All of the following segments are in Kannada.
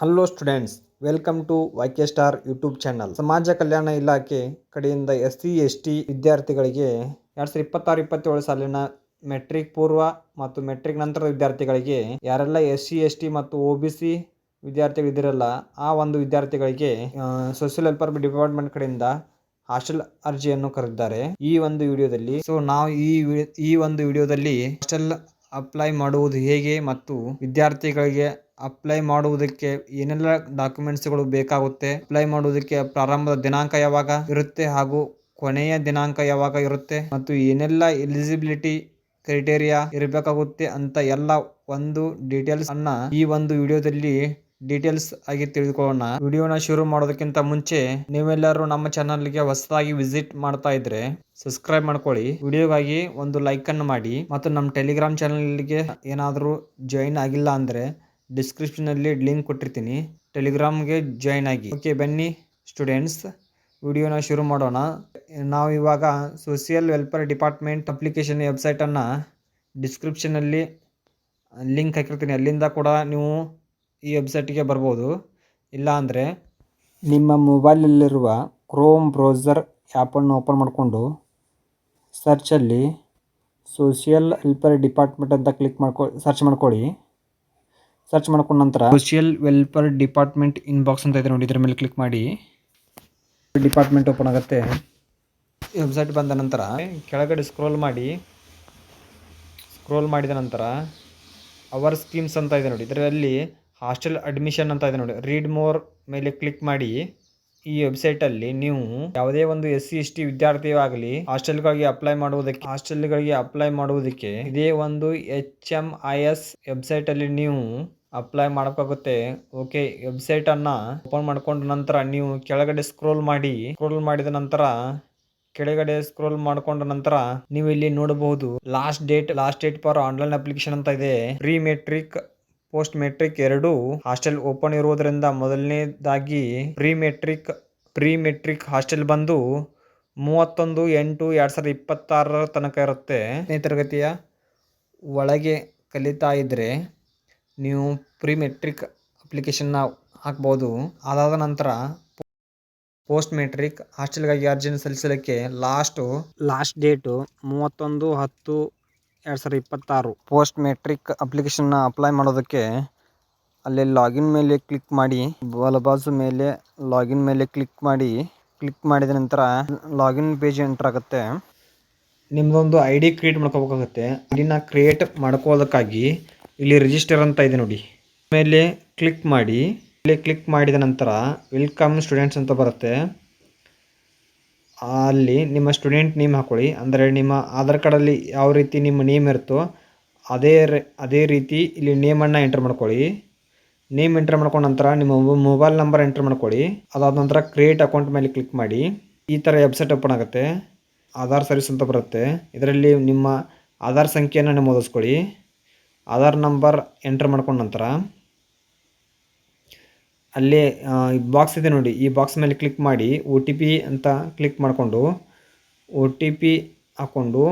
Hello students, welcome to YK star YouTube channel. ಸಮಾಜ ಕಲ್ಯಾಣ ಇಲಾಖೆ ಕಡೆಯಿಂದ SC/ST ವಿದ್ಯಾರ್ಥಿಗಳಿಗೆ 2026-27 ಸಾಲಿನ ಮೆಟ್ರಿಕ್ ಪೂರ್ವ ಮತ್ತು ಮೆಟ್ರಿಕ್ ನಂತರದ ವಿದ್ಯಾರ್ಥಿಗಳಿಗೆ ಯಾರೆಲ್ಲ SC/ST ಮತ್ತು OBC ವಿದ್ಯಾರ್ಥಿಗಳಿದಿರಲ್ಲ ಆ ಒಂದು ವಿದ್ಯಾರ್ಥಿಗಳಿಗೆ ಸೋಷಿಯಲ್ ವೆಲ್ಫೇರ್ ಡಿಪಾರ್ಟ್ಮೆಂಟ್ ಕಡೆಯಿಂದ ಹಾಸ್ಟೆಲ್ ಅರ್ಜಿಯನ್ನು ಕರೆದಿದ್ದಾರೆ. ಈ ಒಂದು ವಿಡಿಯೋದಲ್ಲಿ ನಾವು ಈ ಒಂದು ವಿಡಿಯೋದಲ್ಲಿ ಹಾಸ್ಟೆಲ್ ಅಪ್ಲೈ ಮಾಡುವುದು ಹೇಗೆ ಮತ್ತು ವಿದ್ಯಾರ್ಥಿಗಳಿಗೆ ಅಪ್ಲೈ ಮಾಡುವುದಕ್ಕೆ ಏನೆಲ್ಲ ಡಾಕ್ಯುಮೆಂಟ್ಸ್ಗಳು ಬೇಕಾಗುತ್ತೆ, ಅಪ್ಲೈ ಮಾಡುವುದಕ್ಕೆ ಪ್ರಾರಂಭದ ದಿನಾಂಕ ಯಾವಾಗ ಇರುತ್ತೆ ಹಾಗೂ ಕೊನೆಯ ದಿನಾಂಕ ಯಾವಾಗ ಇರುತ್ತೆ ಮತ್ತು ಏನೆಲ್ಲ ಎಲಿಜಿಬಿಲಿಟಿ ಕ್ರೈಟೇರಿಯಾ ಇರಬೇಕಾಗುತ್ತೆ ಅಂತ ಎಲ್ಲ ಒಂದು ಡೀಟೇಲ್ಸ್ ಅನ್ನ ಈ ಒಂದು ವಿಡಿಯೋದಲ್ಲಿ ಡೀಟೇಲ್ಸ್ ಆಗಿ ತಿಳಿದುಕೊಳ್ಳೋಣ. ವಿಡಿಯೋನ ಶುರು ಮಾಡೋದಕ್ಕಿಂತ ಮುಂಚೆ ನೀವೆಲ್ಲರೂ ನಮ್ಮ ಚಾನಲ್ಗೆ ಹೊಸದಾಗಿ ವಿಸಿಟ್ ಮಾಡ್ತಾ ಇದ್ರೆ ಸಬ್ಸ್ಕ್ರೈಬ್ ಮಾಡ್ಕೊಳ್ಳಿ, ವಿಡಿಯೋಗಾಗಿ ಒಂದು ಲೈಕ್ ಅನ್ನು ಮಾಡಿ ಮತ್ತು ನಮ್ಮ ಟೆಲಿಗ್ರಾಮ್ ಚಾನಲ್ಗೆ ಏನಾದರೂ ಜಾಯಿನ್ ಆಗಿಲ್ಲ ಅಂದ್ರೆ ಡಿಸ್ಕ್ರಿಪ್ಷನ್ ಅಲ್ಲಿ ಲಿಂಕ್ ಕೊಟ್ಟಿರ್ತೀನಿ, ಟೆಲಿಗ್ರಾಮ್ಗೆ ಜಾಯಿನ್ ಆಗಿ. ಓಕೆ, ಬನ್ನಿ ಸ್ಟೂಡೆಂಟ್ಸ್, ವಿಡಿಯೋನ ಶುರು ಮಾಡೋಣ. ನಾವು ಇವಾಗ social welfare department application website ಅನ್ನ ಡಿಸ್ಕ್ರಿಪ್ಷನ್ ಅಲ್ಲಿ ಲಿಂಕ್ ಹಾಕಿರ್ತೀನಿ, ಅಲ್ಲಿಂದ ಕೂಡ ನೀವು ಈ ವೆಬ್ಸೈಟ್ಗೆ ಬರ್ಬೋದು. ಇಲ್ಲ ಅಂದರೆ ನಿಮ್ಮ ಮೊಬೈಲಲ್ಲಿರುವ ಕ್ರೋಮ್ ಬ್ರೌಸರ್ ಆ್ಯಪನ್ನು ಓಪನ್ ಮಾಡಿಕೊಂಡು ಸರ್ಚಲ್ಲಿ ಸೋಷಿಯಲ್ ವೆಲ್ಫೇರ್ ಡಿಪಾರ್ಟ್ಮೆಂಟ್ ಅಂತ ಸರ್ಚ್ ಮಾಡ್ಕೊಳ್ಳಿ. ಸರ್ಚ್ ಮಾಡ್ಕೊಂಡ ನಂತರ ಸೋಷಿಯಲ್ ವೆಲ್ಫೇರ್ ಡಿಪಾರ್ಟ್ಮೆಂಟ್ ಇನ್ಬಾಕ್ಸ್ ಅಂತ ಇದೆ ನೋಡಿ, ಇದರ ಮೇಲೆ ಕ್ಲಿಕ್ ಮಾಡಿ ಡಿಪಾರ್ಟ್ಮೆಂಟ್ ಓಪನ್ ಆಗುತ್ತೆ. ವೆಬ್ಸೈಟ್ ಬಂದ ನಂತರ ಕೆಳಗಡೆ ಸ್ಕ್ರೋಲ್ ಮಾಡಿದ ನಂತರ ಅವರ್ ಸ್ಕೀಮ್ಸ್ ಅಂತ ಇದೆ ನೋಡಿ, ಇದರಲ್ಲಿ ಹಾಸ್ಟೆಲ್ ಅಡ್ಮಿಷನ್ ಅಂತ ಇದೆ ನೋಡಿ, ರೀಡ್ ಮೋರ್ ಮೇಲೆ ಕ್ಲಿಕ್ ಮಾಡಿ. ಈ ವೆಬ್ಸೈಟಲ್ಲಿ ನೀವು ಯಾವುದೇ ಒಂದು SC/ST ವಿದ್ಯಾರ್ಥಿಯಾಗಲಿ ಹಾಸ್ಟೆಲ್ಗಳಿಗೆ ಅಪ್ಲೈ ಮಾಡುವುದಕ್ಕೆ ಇದೇ ಒಂದು HMIS ವೆಬ್ಸೈಟಲ್ಲಿ ನೀವು ಅಪ್ಲೈ ಮಾಡೋಕ್ಕಾಗುತ್ತೆ. ಓಕೆ, ವೆಬ್ಸೈಟ್ ಅನ್ನ ಓಪನ್ ಮಾಡ್ಕೊಂಡ ನಂತರ ನೀವು ಕೆಳಗಡೆ ಸ್ಕ್ರೋಲ್ ಮಾಡಿದ ನಂತರ ನೀವು ಇಲ್ಲಿ ನೋಡಬಹುದು last date for online application ಅಂತ ಇದೆ. ಪ್ರೀ ಮೆಟ್ರಿಕ್ ಪೋಸ್ಟ್ ಮೆಟ್ರಿಕ್ ಎರಡೂ ಹಾಸ್ಟೆಲ್ ಓಪನ್ ಇರುವುದರಿಂದ ಮೊದಲನೇದಾಗಿ ಪ್ರೀ ಮೆಟ್ರಿಕ್ ಹಾಸ್ಟೆಲ್ ಬಂದು 31/8/2026 ತನಕ ಇರುತ್ತೆ. 10ನೇ ತರಗತಿಯ ಒಳಗೆ ಕಲಿತಾ ಇದ್ರೆ ನೀವು ಪ್ರೀ ಮೆಟ್ರಿಕ್ ಅಪ್ಲಿಕೇಶನ್ನ ಹಾಕ್ಬೋದು. ಅದಾದ ನಂತರ ಪೋಸ್ಟ್ ಮೆಟ್ರಿಕ್ ಹಾಸ್ಟೆಲ್ಗಾಗಿ ಅರ್ಜಿಯನ್ನು ಸಲ್ಲಿಸಲಿಕ್ಕೆ ಲಾಸ್ಟ್ ಡೇಟು 31/10/2026. ಪೋಸ್ಟ್ ಮೆಟ್ರಿಕ್ ಅಪ್ಲಿಕೇಶನ್ನ ಅಪ್ಲೈ ಮಾಡೋದಕ್ಕೆ ಅಲ್ಲಿ ಲಾಗಿನ್ ಮೇಲೆ ಕ್ಲಿಕ್ ಮಾಡಿ, ಬಲಬಾಜು ಮೇಲೆ ಲಾಗಿನ್ ಮೇಲೆ ಕ್ಲಿಕ್ ಮಾಡಿದ ನಂತರ ಲಾಗಿನ್ ಪೇಜ್ ಎಂಟರ್ ಆಗುತ್ತೆ. ನಿಮ್ದೊಂದು ID ಕ್ರಿಯೇಟ್ ಮಾಡ್ಕೋಬೇಕಾಗುತ್ತೆ. ಐಡಿನ ಕ್ರಿಯೇಟ್ ಮಾಡ್ಕೊಳ್ಳೋದಕ್ಕಾಗಿ ಇಲ್ಲಿ ರಿಜಿಸ್ಟರ್ ಅಂತ ಇದೆ ನೋಡಿ, ಮೇಲೆ ಕ್ಲಿಕ್ ಮಾಡಿದ ನಂತರ ವೆಲ್ಕಮ್ ಸ್ಟೂಡೆಂಟ್ಸ್ ಅಂತ ಬರುತ್ತೆ. ಅಲ್ಲಿ ನಿಮ್ಮ ಸ್ಟೂಡೆಂಟ್ ನೇಮ್ ಹಾಕೊಳ್ಳಿ, ಅಂದರೆ ನಿಮ್ಮ ಆಧಾರ್ ಕಾರ್ಡಲ್ಲಿ ಯಾವ ರೀತಿ ನಿಮ್ಮ ನೇಮ್ ಇರುತ್ತೋ ಅದೇ ರೀತಿ ಇಲ್ಲಿ ನೇಮನ್ನು ಎಂಟರ್ ಮಾಡ್ಕೊಳ್ಳಿ. ನೇಮ್ ಎಂಟರ್ ಮಾಡ್ಕೊಂಡ ನಂತರ ನಿಮ್ಮ ಮೊಬೈಲ್ ನಂಬರ್ ಎಂಟರ್ ಮಾಡ್ಕೊಳ್ಳಿ. ಅದಾದ ನಂತರ ಕ್ರಿಯೇಟ್ ಅಕೌಂಟ್ ಮೇಲೆ ಕ್ಲಿಕ್ ಮಾಡಿ. ಈ ಥರ ವೆಬ್ಸೈಟ್ ಓಪನ್ ಆಗುತ್ತೆ. ಆಧಾರ್ ಸರ್ವಿಸ್ ಅಂತ ಬರುತ್ತೆ, ಇದರಲ್ಲಿ ನಿಮ್ಮ ಆಧಾರ್ ಸಂಖ್ಯೆಯನ್ನು ನಮೂದಿಸ್ಕೊಳ್ಳಿ. ಆಧಾರ್ ನಂಬರ್ ಎಂಟರ್ ಮಾಡ್ಕೊಂಡ ನಂತರ ಅಲ್ಲೇ ಬಾಕ್ಸ್ ಇದೆ ನೋಡಿ, ಈ ಬಾಕ್ಸ್ ಮೇಲೆ ಕ್ಲಿಕ್ ಮಾಡಿ OTP ಅಂತ ಕ್ಲಿಕ್ ಮಾಡಿಕೊಂಡು OTP ಹಾಕ್ಕೊಂಡು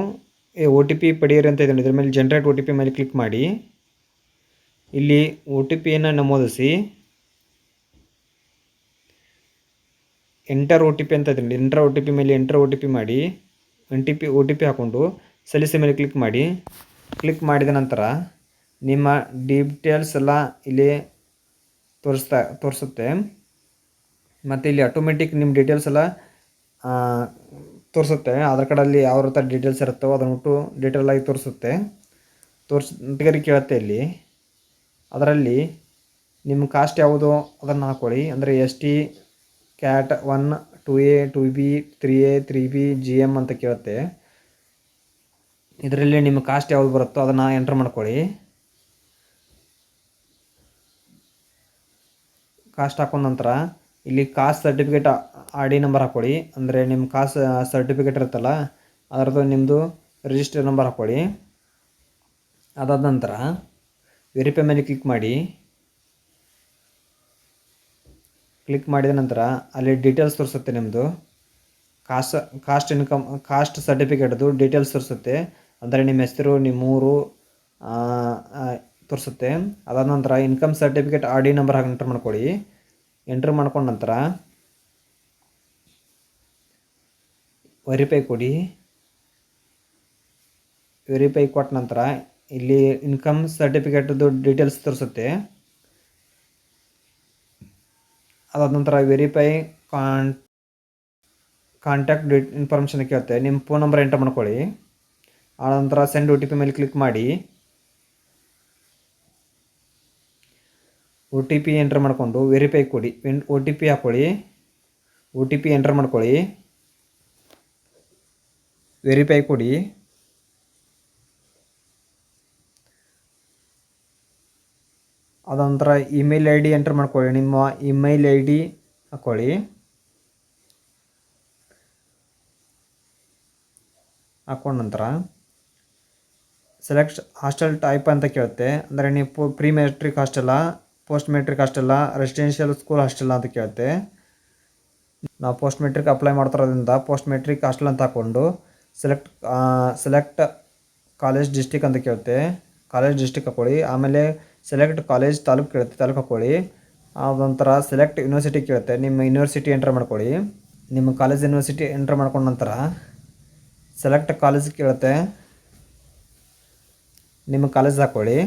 OTP ಪಡೆಯಿರಿ ಅಂತ ಇದೆ ನೋಡಿ, ಇದ್ರ ಮೇಲೆ ಜನರೇಟ್ OTP ಮೇಲೆ ಕ್ಲಿಕ್ ಮಾಡಿ. ಇಲ್ಲಿ OTPಯನ್ನು ನಮೂದಿಸಿ ಎಂಟರ್ OTP ಅಂತ ಇದೆ ನೋಡಿ, ಎಂಟರ್ OTP ಮೇಲೆ ಎಂಟರ್ OTP ಮಾಡಿ OTP ಹಾಕ್ಕೊಂಡು ಸಲ್ಲಿಸು ಮೇಲೆ ಕ್ಲಿಕ್ ಮಾಡಿ. ಕ್ಲಿಕ್ ಮಾಡಿದ ನಂತರ ನಿಮ್ಮ ಡೀಟೇಲ್ಸ್ ಎಲ್ಲ ಇಲ್ಲಿ ತೋರಿಸುತ್ತೆ ಮತ್ತು ಇಲ್ಲಿ ಆಟೋಮೆಟಿಕ್ ನಿಮ್ಮ ಡೀಟೇಲ್ಸ್ ಎಲ್ಲ ತೋರಿಸುತ್ತೆ. ಆಧಾರ್ ಕಾರ್ಡಲ್ಲಿ ಯಾವ ರೀತಿ ಡೀಟೇಲ್ಸ್ ಇರುತ್ತೋ ಅದನ್ನು ಒಟ್ಟು ಡೀಟೇಲ್ ಆಗಿ ತೋರಿಸುತ್ತೆ. ಕೇಳುತ್ತೆ ಇಲ್ಲಿ. ಅದರಲ್ಲಿ ನಿಮ್ಮ ಕಾಸ್ಟ್ ಯಾವುದೋ ಅದನ್ನು ಹಾಕ್ಕೊಳ್ಳಿ, ಅಂದರೆ ST CAT 1 2A 2B 3A 3B GM ಅಂತ ಕೇಳುತ್ತೆ. ಇದರಲ್ಲಿ ನಿಮ್ಮ ಕಾಸ್ಟ್ ಯಾವುದು ಬರುತ್ತೋ ಅದನ್ನು ಎಂಟರ್ ಮಾಡ್ಕೊಳ್ಳಿ. ಕಾಸ್ಟ್ ಹಾಕೊಂಡ ನಂತರ ಇಲ್ಲಿ ಕಾಸ್ಟ್ ಸರ್ಟಿಫಿಕೇಟ್ RD ನಂಬರ್ ಹಾಕ್ಕೊಳ್ಳಿ, ಅಂದರೆ ನಿಮ್ಮ ಕಾಸ್ಟ್ ಸರ್ಟಿಫಿಕೇಟ್ ಇರುತ್ತಲ್ಲ ಅದರದ್ದು ನಿಮ್ಮದು ರಿಜಿಸ್ಟರ್ ನಂಬರ್ ಹಾಕ್ಕೊಳ್ಳಿ. ಅದಾದ ನಂತರ ವೆರಿಫೈ ಮೇಲೆ ಕ್ಲಿಕ್ ಮಾಡಿದ ನಂತರ ಅಲ್ಲಿ ಡೀಟೇಲ್ಸ್ ತೋರಿಸುತ್ತೆ. ನಿಮ್ಮದು ಕಾಸ್ಟ್ ಸರ್ಟಿಫಿಕೇಟ್ದು ಡೀಟೇಲ್ಸ್ ತೋರಿಸುತ್ತೆ, ಅಂದರೆ ನಿಮ್ಮ ಹೆಸರು, ನಿಮ್ಮ ಊರು, ತೋರಿಸುತ್ತೆ. ಅದಾದ ನಂತರ income certificate R D number ಹಾಕಿ ಎಂಟ್ರ್ ಮಾಡ್ಕೊಳ್ಳಿ. ಎಂಟ್ರ್ ಮಾಡ್ಕೊಂಡ ನಂತರ ವೆರಿಫೈ ಕೊಡಿ. ವೆರಿಫೈ ಕೊಟ್ಟ ನಂತರ ಇಲ್ಲಿ ಇನ್ಕಮ್ ಸರ್ಟಿಫಿಕೇಟ್ದು ಡೀಟೇಲ್ಸ್ ತೋರಿಸುತ್ತೆ. ಅದಾದ ನಂತರ ವೆರಿಫೈ ಕಾಂಟ್ಯಾಕ್ಟ್ ಇನ್ಫಾರ್ಮೇಷನ್ ಕೇಳುತ್ತೆ. ನಿಮ್ಮ ಫೋನ್ ನಂಬರ್ ಎಂಟರ್ ಮಾಡ್ಕೊಳ್ಳಿ. ಆನಂತರ ಸೆಂಡ್ OTP ಮೇಲೆ ಕ್ಲಿಕ್ ಮಾಡಿ OTP ಎಂಟರ್ ಮಾಡಿಕೊಂಡು ವೆರಿಫೈ ಕೊಡಿ. OTP ಹಾಕ್ಕೊಳ್ಳಿ. OTP ಎಂಟರ್ ಮಾಡ್ಕೊಳ್ಳಿ. ವೆರಿಫೈ ಕೊಡಿ. ಅದಂತರ ಇಮೇಲ್ ID ಎಂಟರ್ ಮಾಡ್ಕೊಳ್ಳಿ. ನಿಮ್ಮ ಇಮೇಲ್ ID ಹಾಕ್ಕೊಳ್ಳಿ. ಹಾಕೊಂಡ ನಂತರ ಸೆಲೆಕ್ಟ್ ಹಾಸ್ಟೆಲ್ ಟೈಪ್ ಅಂತ ಕೇಳುತ್ತೆ. ಅಂದರೆ ನೀವು ಪ್ರೀ ಮೆಟ್ರಿಕ್ ಹಾಸ್ಟೆಲ್ಲ, ಪೋಸ್ಟ್ ಮೆಟ್ರಿಕ್ ಹಾಸ್ಟೆಲ್ಲ, ರೆಸಿಡೆನ್ಷಿಯಲ್ ಸ್ಕೂಲ್ ಹಾಸ್ಟೆಲ್ಲ ಅಂತ ಕೇಳುತ್ತೆ. ನಾವು ಪೋಸ್ಟ್ ಮೆಟ್ರಿಕ್ ಅಪ್ಲೈ ಮಾಡ್ತಿರೋದ್ರಿಂದ ಪೋಸ್ಟ್ ಮೆಟ್ರಿಕ್ ಹಾಸ್ಟೆಲ್ ಅಂತ ಹಾಕ್ಕೊಂಡು ಸೆಲೆಕ್ಟ್ ಕಾಲೇಜ್ ಡಿಸ್ಟಿಕ್ ಅಂತ ಕೇಳುತ್ತೆ. ಕಾಲೇಜ್ ಡಿಸ್ಟಿಕ್ ಹಾಕ್ಕೊಳ್ಳಿ. ಆಮೇಲೆ ಸೆಲೆಕ್ಟ್ ಕಾಲೇಜ್ ತಾಲೂಕು ಕೇಳುತ್ತೆ, ತಾಲೂಕು ಹಾಕ್ಕೊಳ್ಳಿ. ಅದೊಂಥರ ಸೆಲೆಕ್ಟ್ ಯೂನಿವರ್ಸಿಟಿ ಕೇಳುತ್ತೆ. ನಿಮ್ಮ ಯೂನಿವರ್ಸಿಟಿ ಎಂಟರ್ ಮಾಡ್ಕೊಳ್ಳಿ. ನಿಮ್ಮ ಕಾಲೇಜ್ ಯೂನಿವರ್ಸಿಟಿ ಎಂಟರ್ ಮಾಡ್ಕೊಂಡ ನಂತರ ಸೆಲೆಕ್ಟ್ ಕಾಲೇಜ್ ಕೇಳುತ್ತೆ. ನಿಮ್ಮ ಕಾಲೇಜ್ ಹಾಕ್ಕೊಳ್ಳಿ.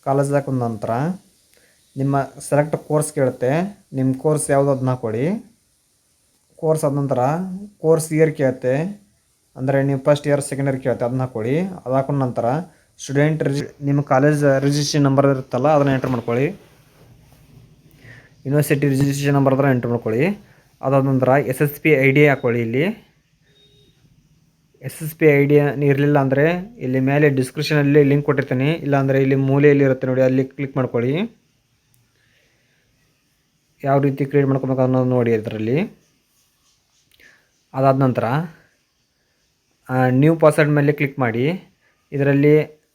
ಕಾಲೇಜ್ ಹಾಕೊಂಡ ನಂತರ ನಿಮ್ಮ ಸೆಲೆಕ್ಟ್ ಕೋರ್ಸ್ ಕೇಳುತ್ತೆ. ನಿಮ್ಮ ಕೋರ್ಸ್ ಯಾವುದು ಅದನ್ನ ಹಾಕ್ಕೊಳ್ಳಿ. ಕೋರ್ಸ್ ಆದ ನಂತರ ಕೋರ್ಸ್ ಇಯರ್ ಕೇಳುತ್ತೆ. ಅಂದರೆ ನೀವು ಫಸ್ಟ್ ಇಯರ್ ಸೆಕೆಂಡ್ ಇಯರ್ ಕೇಳುತ್ತೆ, ಅದನ್ನ ಹಾಕ್ಕೊಳ್ಳಿ. ಅದು ಹಾಕೊಂಡ ನಂತರ ಸ್ಟೂಡೆಂಟ್ ನಿಮ್ಮ ಕಾಲೇಜ್ ರಿಜಿಸ್ಟ್ರೇಷನ್ ನಂಬರ್ ಇರುತ್ತಲ್ಲ ಅದನ್ನು ಎಂಟರ್ ಮಾಡ್ಕೊಳ್ಳಿ. ಯೂನಿವರ್ಸಿಟಿ ರಿಜಿಸ್ಟ್ರೇಷನ್ ನಂಬರ್ ಅದನ್ನು ಎಂಟರ್ ಮಾಡ್ಕೊಳ್ಳಿ. ಅದಾದ ನಂತರ SSP ID ಹಾಕ್ಕೊಳ್ಳಿ. ಇಲ್ಲಿ SSP ID ಇರಲಿಲ್ಲ ಅಂದರೆ ಇಲ್ಲಿ ಮೇಲೆ ಡಿಸ್ಕ್ರಿಪ್ಷನಲ್ಲಿ ಲಿಂಕ್ ಕೊಟ್ಟಿರ್ತೀನಿ, ಇಲ್ಲಾಂದರೆ ಇಲ್ಲಿ ಮೂಲೆಯಲ್ಲಿ ಇರುತ್ತೆ ನೋಡಿ, ಅಲ್ಲಿ ಕ್ಲಿಕ್ ಮಾಡ್ಕೊಳ್ಳಿ. ಯಾವ ರೀತಿ ಕ್ರಿಯೇಟ್ ಮಾಡ್ಕೊಬೇಕು ಅನ್ನೋದು ನೋಡಿ ಇದರಲ್ಲಿ. ಅದಾದ ನಂತರ ನ್ಯೂ ಪಾಸ್ವರ್ಡ್ ಮೇಲೆ ಕ್ಲಿಕ್ ಮಾಡಿ. ಇದರಲ್ಲಿ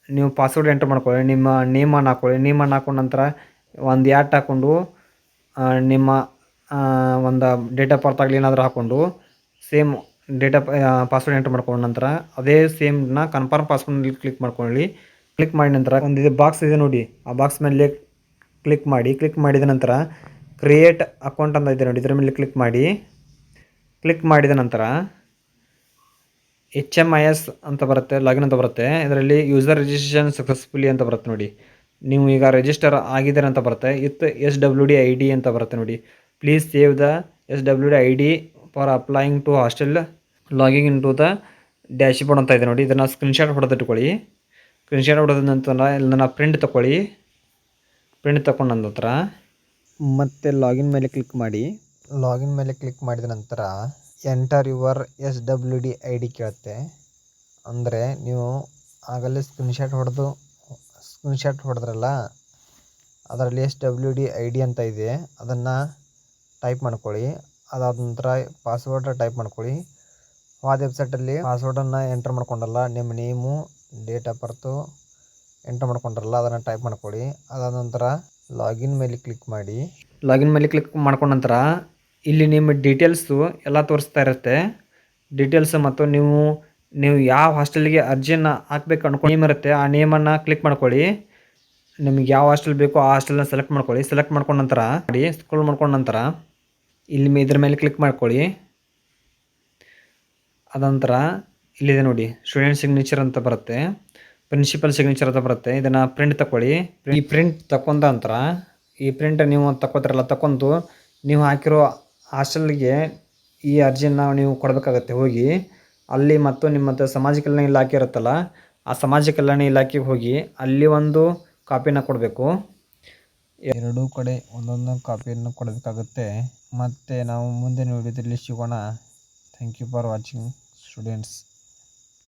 ನೀವು ಪಾಸ್ವರ್ಡ್ ಎಂಟರ್ ಮಾಡ್ಕೊಳ್ಳಿ. ನಿಮ್ಮ ನೇಮನ್ನು ಹಾಕ್ಕೊಳ್ಳಿ. ನೇಮನ್ನು ಹಾಕೊಂಡ ನಂತರ ಒಂದು ಯಾಟ್ ಹಾಕ್ಕೊಂಡು ನಿಮ್ಮ ಒಂದು ಡೇಟ್ ಆಫ್ ಬರ್ತ್ ಆಗಲಿ ಏನಾದರೂ ಹಾಕ್ಕೊಂಡು ಸೇಮ್ ಪಾಸ್ವರ್ಡ್ ಎಂಟರ್ ಮಾಡ್ಕೊಂಡ ನಂತರ ಅದೇ ಸೇಮ್ನ ಕನ್ಫರ್ಮ್ ಪಾಸ್ವರ್ಡ್ ಕ್ಲಿಕ್ ಮಾಡ್ಕೊಳ್ಳಿ. ಕ್ಲಿಕ್ ಮಾಡಿದ ನಂತರ ಒಂದು ಬಾಕ್ಸ್ ಇದೆ ನೋಡಿ, ಆ ಬಾಕ್ಸ್ ಮೇಲೆ ಕ್ಲಿಕ್ ಮಾಡಿ. ಕ್ಲಿಕ್ ಮಾಡಿದ ನಂತರ ಕ್ರಿಯೇಟ್ ಅಕೌಂಟ್ ಅಂತ ಇದೆ ನೋಡಿ, ಇದರ ಮೇಲೆ ಕ್ಲಿಕ್ ಮಾಡಿ. ಕ್ಲಿಕ್ ಮಾಡಿದ ನಂತರ HMIS ಅಂತ ಬರುತ್ತೆ, ಲಾಗಿನ್ ಅಂತ ಬರುತ್ತೆ. ಇದರಲ್ಲಿ ಯೂಸರ್ ರಿಜಿಸ್ಟ್ರೇಷನ್ ಸಕ್ಸಸ್ಫುಲಿ ಅಂತ ಬರುತ್ತೆ ನೋಡಿ. ನೀವು ಈಗ ರಿಜಿಸ್ಟರ್ ಆಗಿದ್ದೀರ ಅಂತ ಬರುತ್ತೆ. SWD ID ಅಂತ ಬರುತ್ತೆ ನೋಡಿ. Please save the SWD ID for applying to hostel logging in to the dashboard ಅಂತ ಇದೆ ನೋಡಿ. ಇದನ್ನು ಸ್ಕ್ರೀನ್ಶಾಟ್ ಹೊಡೆದಿಟ್ಕೊಳ್ಳಿ. ಸ್ಕ್ರೀನ್ಶಾಟ್ ಹೊಡೆದ ನಂತರ ಇದನ್ನು ಪ್ರಿಂಟ್ ತೊಗೊಳ್ಳಿ. ಪ್ರಿಂಟ್ ತೊಗೊಂಡ ನಂತರ ಮತ್ತೆ ಲಾಗಿನ್ ಮೇಲೆ ಕ್ಲಿಕ್ ಮಾಡಿ. ಲಾಗಿನ್ ಮೇಲೆ ಕ್ಲಿಕ್ ಮಾಡಿದ ನಂತರ ಎಂಟರ್ ಯುವರ್ SWD ID ಕೇಳುತ್ತೆ. ಅಂದರೆ ನೀವು ಆಗಲೇ ಸ್ಕ್ರೀನ್ಶಾಟ್ ಹೊಡೆದ್ರಲ್ಲ, ಅದರಲ್ಲಿ SWD ID ಅಂತ ಇದೆ, ಅದನ್ನು ಟೈಪ್ ಮಾಡ್ಕೊಳ್ಳಿ. ಅದಾದ ನಂತರ ಪಾಸ್ವರ್ಡ್ ಟೈಪ್ ಮಾಡ್ಕೊಳ್ಳಿ. ವಾದ ವೆಬ್ಸೈಟಲ್ಲಿ ಪಾಸ್ವರ್ಡನ್ನು ಎಂಟರ್ ಮಾಡ್ಕೊಂಡಲ್ಲ, ನಿಮ್ಮ name, date of birth enter ಮಾಡ್ಕೊಂಡ್ರಲ್ಲ ಅದನ್ನು ಟೈಪ್ ಮಾಡ್ಕೊಳ್ಳಿ. ಅದಾದ ನಂತರ ಲಾಗಿನ್ ಮೇಲೆ ಕ್ಲಿಕ್ ಮಾಡಿ. ಲಾಗಿನ್ ಮೇಲೆ ಕ್ಲಿಕ್ ಮಾಡ್ಕೊಂಡ ನಂತರ ಇಲ್ಲಿ ನಿಮ್ಮ ಡೀಟೇಲ್ಸು ಎಲ್ಲ ತೋರಿಸ್ತಾ ಇರುತ್ತೆ. ಡೀಟೇಲ್ಸ್ ಮತ್ತು ನೀವು ಯಾವ ಹಾಸ್ಟೆಲ್ಗೆ ಅರ್ಜಿಯನ್ನು ಹಾಕ್ಬೇಕು ಅನ್ಕೊಂಡು ನೇಮ್ ಇರುತ್ತೆ, ಆ ನೇಮನ್ನು ಕ್ಲಿಕ್ ಮಾಡ್ಕೊಳ್ಳಿ. ನಿಮಗೆ ಯಾವ ಹಾಸ್ಟೆಲ್ ಬೇಕೋ ಆ ಹಾಸ್ಟೆಲ್ನ ಸೆಲೆಕ್ಟ್ ಮಾಡ್ಕೊಳ್ಳಿ. ಸೆಲೆಕ್ಟ್ ಮಾಡ್ಕೊಂಡ ನಂತರ ಸ್ಕ್ರೋಲ್ ಮಾಡ್ಕೊಂಡ ನಂತರ ಇಲ್ಲಿ ಇದ್ರ ಮೇಲೆ ಕ್ಲಿಕ್ ಮಾಡ್ಕೊಳ್ಳಿ. ಅದಂತರ ಇಲ್ಲಿದೆ ನೋಡಿ, ಸ್ಟೂಡೆಂಟ್ ಸಿಗ್ನೇಚರ್ ಅಂತ ಬರುತ್ತೆ, ಪ್ರಿನ್ಸಿಪಲ್ ಸಿಗ್ನೇಚರ್ ಅಂತ ಬರುತ್ತೆ. ಇದನ್ನು ಪ್ರಿಂಟ್ ತಗೊಳ್ಳಿ. ಈ ಪ್ರಿಂಟ್ ತಗೊಂಡ ನಂತರ ಈ ಪ್ರಿಂಟ್ ನೀವು ತಗೋತಿರಲ್ಲ, ತಗೊಂಡು ನೀವು ಹಾಕಿರೋ ಹಾಸ್ಟೆಲ್ಗೆ ಈ ಅರ್ಜಿಯನ್ನು ನೀವು ಕೊಡಬೇಕಾಗತ್ತೆ ಹೋಗಿ ಅಲ್ಲಿ. ಮತ್ತು ನಿಮ್ಮ ಸಮಾಜ ಕಲ್ಯಾಣ ಇಲಾಖೆ ಇರುತ್ತಲ್ಲ, ಆ ಸಮಾಜ ಕಲ್ಯಾಣ ಇಲಾಖೆಗೆ ಹೋಗಿ ಅಲ್ಲಿ ಒಂದು ಕಾಪಿನ ಕೊಡಬೇಕು. ಎರಡೂ ಕಡೆ ಒಂದೊಂದು ಕಾಪಿಯನ್ನು ಕೊಡಬೇಕಾಗುತ್ತೆ. ಮತ್ತು ನಾವು ಮುಂದಿನ ವಿಡಿಯೋದಲ್ಲಿ ಸಿಗೋಣ. Thank you for watching students.